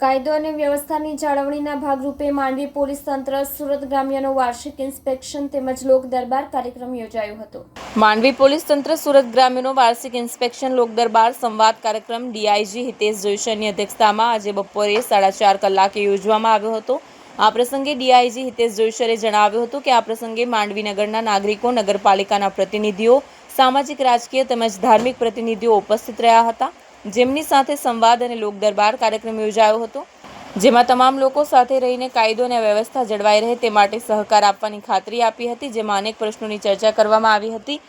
કાયદો અને વ્યવસ્થાની જાળવણીના ભાગરૂપે માંડવી પોલીસ તંત્ર સુરત ગ્રામ્યનો વાર્ષિક ઇન્સ્પેક્શન તેમજ લોક દરબાર કાર્યક્રમ યોજાયો હતો। માંડવી પોલીસ તંત્ર સુરત ગ્રામ્યનો વાર્ષિક ઇન્સ્પેક્શન લોક દરબાર સંવાદ કાર્યક્રમ ડીઆઈજી હિતેશ જોઈસરની અધ્યક્ષતામાં આજે બપોરે 4:30 કલાકે યોજવામાં આવ્યો હતો। આ પ્રસંગે ડીઆઈજી હિતેશ જોઈસરે જણાવ્યું હતું કે આ પ્રસંગે માંડવી નગરના નાગરિકો, નગરપાલિકાના પ્રતિનિધિઓ, સામાજિક, રાજકીય તેમજ ધાર્મિક પ્રતિનિધિઓ ઉપસ્થિત રહ્યા હતા, જેમની સાથે સંવાદ અને લોક દરબાર કાર્યક્રમ યોજાયો હતો, જેમાં તમામ લોકો સાથે રહીને કાયદો અને વ્યવસ્થા જળવાઈ રહે તે માટે સહકાર આપવાની ખાતરી આપી હતી। જેમાં અનેક પ્રશ્નોની ચર્ચા કરવામાં આવી હતી,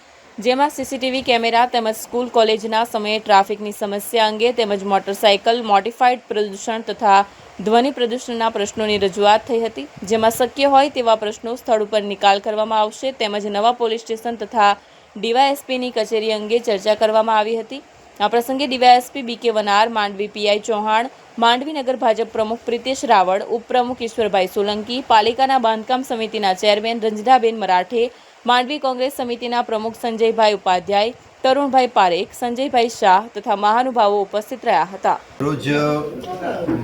જેમાં સીસીટીવી કેમેરા તેમજ સ્કૂલ કોલેજના સમયે ટ્રાફિકની સમસ્યા અંગે તેમજ મોટરસાઇકલ મોડિફાઈડ પ્રદૂષણ તથા ધ્વનિ પ્રદૂષણના પ્રશ્નોની રજૂઆત થઈ હતી, જેમાં શક્ય હોય તેવા પ્રશ્નો સ્થળ ઉપર નિકાલ કરવામાં આવશે તેમજ નવા પોલીસ સ્ટેશન તથા ડીવાયએસપીની કચેરી અંગે ચર્ચા કરવામાં આવી હતી। આ પ્રસંગે ડીવાયએસપી બીકે વનાર, માંડવી પીઆઈ ચૌહાણ, માંડવી નગર ભાજપ પ્રમુખ પ્રિતેશ રાવળ, ઉપપ્રમુખ ઈશ્વરભાઈ સોલંકી, પાલિકાના બાંધકામ સમિતિના ચેરમેન રંજનાબેન મરાઠે, માંડવી કોંગ્રેસ સમિતિના પ્રમુખ સંજયભાઈ ઉપાધ્યાય, તરુણભાઈ પારેખ, સંજયભાઈ શાહ તથા મહાનુભાવો ઉપસ્થિત રહ્યા હતા। રોજ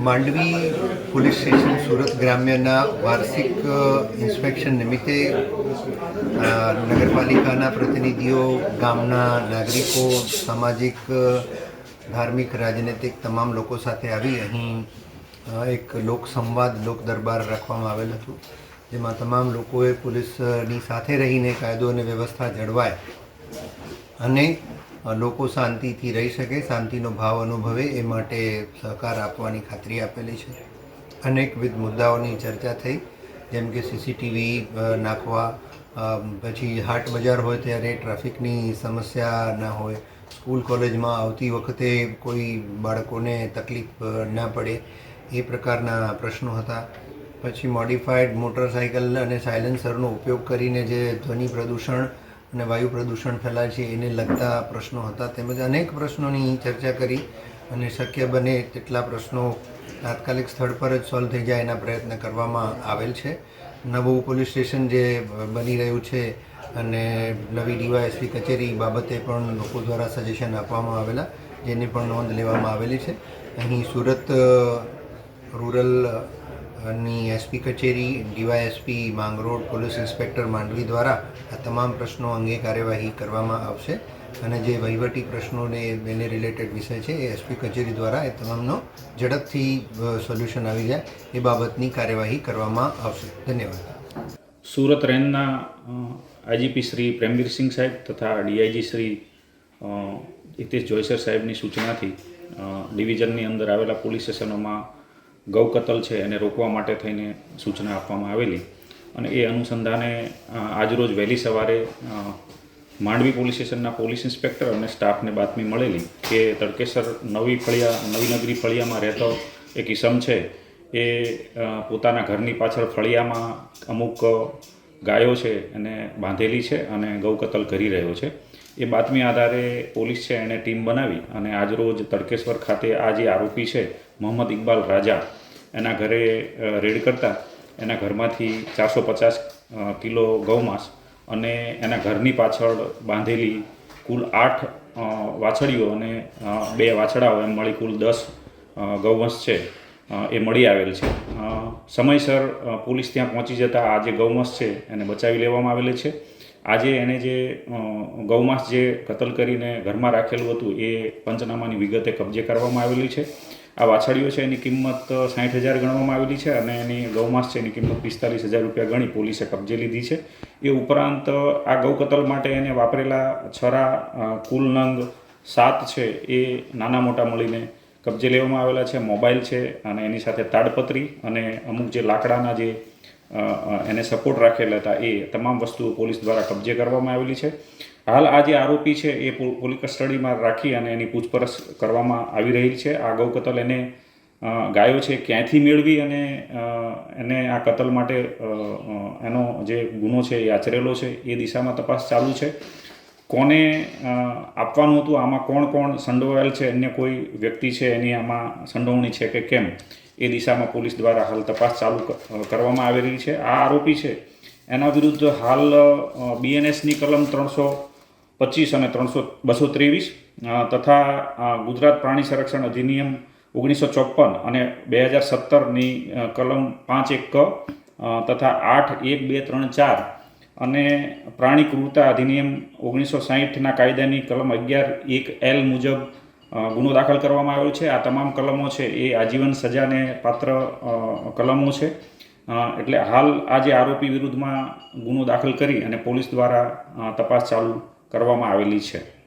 માંડવી પોલીસ સ્ટેશન સુરત ગ્રામ્યના વાર્ષિક ઇન્સ્પેક્શન નિમિત્તે નગરપાલિકાના પ્રતિનિધિઓ, ગામના નાગરિકો, સામાજિક, ધાર્મિક, રાજનૈતિક તમામ લોકો સાથે આવી અહીં એક લોક સંવાદ, લોક દરબાર રાખવામાં આવેલ હતું, જેમાં તમામ લોકોએ પોલીસની સાથે રહીને કાયદો અને વ્યવસ્થા જળવાય અને લોકો શાંતિથી રહી શકે, શાંતિનો ભાવ અનુભવે એ માટે સહકાર આપવાની ખાતરી આપેલી છે। અનેકવિધ મુદ્દાઓની ચર્ચા થઈ, જેમ કે સીસીટીવી નાખવા, પછી હાટ બજાર હોય ત્યારે ટ્રાફિકની સમસ્યા ના હોય, સ્કૂલ કોલેજમાં આવતી વખતે કોઈ બાળકોને તકલીફ ના પડે એ પ્રકારના પ્રશ્નો હતા। પછી મોડિફાઈડ મોટરસાઇકલ અને સાયલેન્સરનો ઉપયોગ કરીને જે ધ્વનિ પ્રદૂષણ અને વાયુ પ્રદૂષણ ફેલાય છે એને લગતા પ્રશ્નો હતા, તેમજ અનેક પ્રશ્નોની ચર્ચા કરી અને શક્ય બને તેટલા પ્રશ્નો તાત્કાલિક સ્થળ પર જ સોલ્વ થઈ જાય એના પ્રયત્ન કરવામાં આવેલ છે। નવું પોલીસ સ્ટેશન જે બની રહ્યું છે અને નવી ડીવાયએસપી કચેરી બાબતે પણ લોકો દ્વારા સજેશન આપવામાં આવેલા, જેની પણ નોંધ લેવામાં આવેલી છે। અહીં સુરત રૂરલ ની એસપી કચેરી, DYSP Mangrol, police inspector Mandvi દ્વારા આ તમામ પ્રશ્નો અંગે કાર્યવાહી કરવામાં આવશે અને જે વહીવટી પ્રશ્નોને એને રિલેટેડ વિષય છે એ એસપી કચેરી દ્વારા એ તમામનો ઝડપથી સોલ્યુશન આવી જાય એ બાબતની કાર્યવાહી કરવામાં આવશે। ધન્યવાદ। સુરત રેન્જના આઈજીપી શ્રી પ્રેમવીરસિંહ સાહેબ તથા ડીઆઈજી શ્રી હિતેશ જોઈસર સાહેબની સૂચનાથી ડિવિઝનની અંદર આવેલા પોલીસ સ્ટેશનોમાં ગૌ કતલ છે એને રોકવા માટે થઈને સૂચના આપવામાં આવેલી અને એ અનુસંધાને આજરોજ વહેલી સવારે માંડવી પોલીસ સ્ટેશનના પોલીસ ઇન્સ્પેક્ટર અને સ્ટાફને બાતમી મળેલી કે તડકેસર નવી નગરી ફળિયામાં રહેતો એક ઈસમ છે એ પોતાના ઘરની પાછળ ફળિયામાં અમુક ગાયો છે એને બાંધેલી છે અને ગૌ કતલ કરી રહ્યો છે। એ બાતમી આધારે પોલીસ છે એણે ટીમ બનાવી અને આજરોજ તડકેશ્વર ખાતે આ જે આરોપી છે મોહમ્મદ ઇકબાલ રાજા એના ઘરે રેડ કરતા એના ઘરમાંથી 450 કિલો ગૌમાંસ અને એના ઘરની પાછળ બાંધેલી કુલ 8 વાછડીઓ અને 2 વાછડાઓ એમ મળી કુલ 10 ગૌવંશ છે એ મળી આવેલ છે। સમયસર પોલીસ ત્યાં પહોંચી જતાં આ જે ગૌવંશ છે એને બચાવી લેવામાં આવેલી છે। આજે એણે જે ગૌમાંસ જે કતલ કરીને ઘરમાં રાખેલું હતું એ પંચનામાની વિગતે કબજે કરવામાં આવેલી છે। આ વાછડીઓ છે એની કિંમત 60,000 ગણવામાં આવેલી છે અને એની ગૌમાંસ છે એની કિંમત 45,000 રૂપિયા ગણી પોલીસે કબજે લીધી છે। એ ઉપરાંત આ ગૌ કતલ માટે એને વાપરેલા છરા કુલ નંગ 7 છે એ નાના મોટા મળીને કબજે લેવામાં આવેલા છે। મોબાઈલ છે અને એની સાથે તાડપત્રી અને અમુક જે લાકડાના જે એને સપોર્ટ રાખેલા હતા એ તમામ વસ્તુઓ પોલીસ દ્વારા કબજે કરવામાં આવેલી છે। હાલ આ જે આરોપી છે એ પોલીસ કસ્ટડીમાં રાખી અને એની પૂછપરછ કરવામાં આવી રહી છે। આ ગૌ કતલ એને ગાયો છે ક્યાંથી મેળવી અને એને આ કતલ માટે એનો જે ગુનો છે એ આચરેલો છે એ દિશામાં તપાસ ચાલુ છે। કોને આપવાનું હતું, આમાં કોણ કોણ સંડોવાયેલ છે, અન્ય કોઈ વ્યક્તિ છે એની આમાં સંડોવણી છે કે કેમ એ દિશામાં પોલીસ દ્વારા હાલ તપાસ ચાલુ કરવામાં આવેલી છે। આ આરોપી છે એના વિરુદ્ધ હાલ બીએનએસની કલમ 325 અને 223 તથા ગુજરાત પ્રાણી સંરક્ષણ અધિનિયમ 1954 અને 2017ની કલમ 5(1) તથા 8(1), 2, 3, 4 અને પ્રાણી ક્રૂરતા અધિનિયમ 1960ના કાયદાની કલમ 11(1)(l) મુજબ ગુનો દાખલ કરવામાં આવ્યો છે. આ તમામ કલમો છે એ આજીવન સજાને પાત્ર કલમો છે. એટલે હાલ આ જે આરોપી વિરુદ્ધમાં ગુનો દાખલ કરી અને પોલીસ દ્વારા તપાસ ચાલુ કરવામાં આવેલી છે.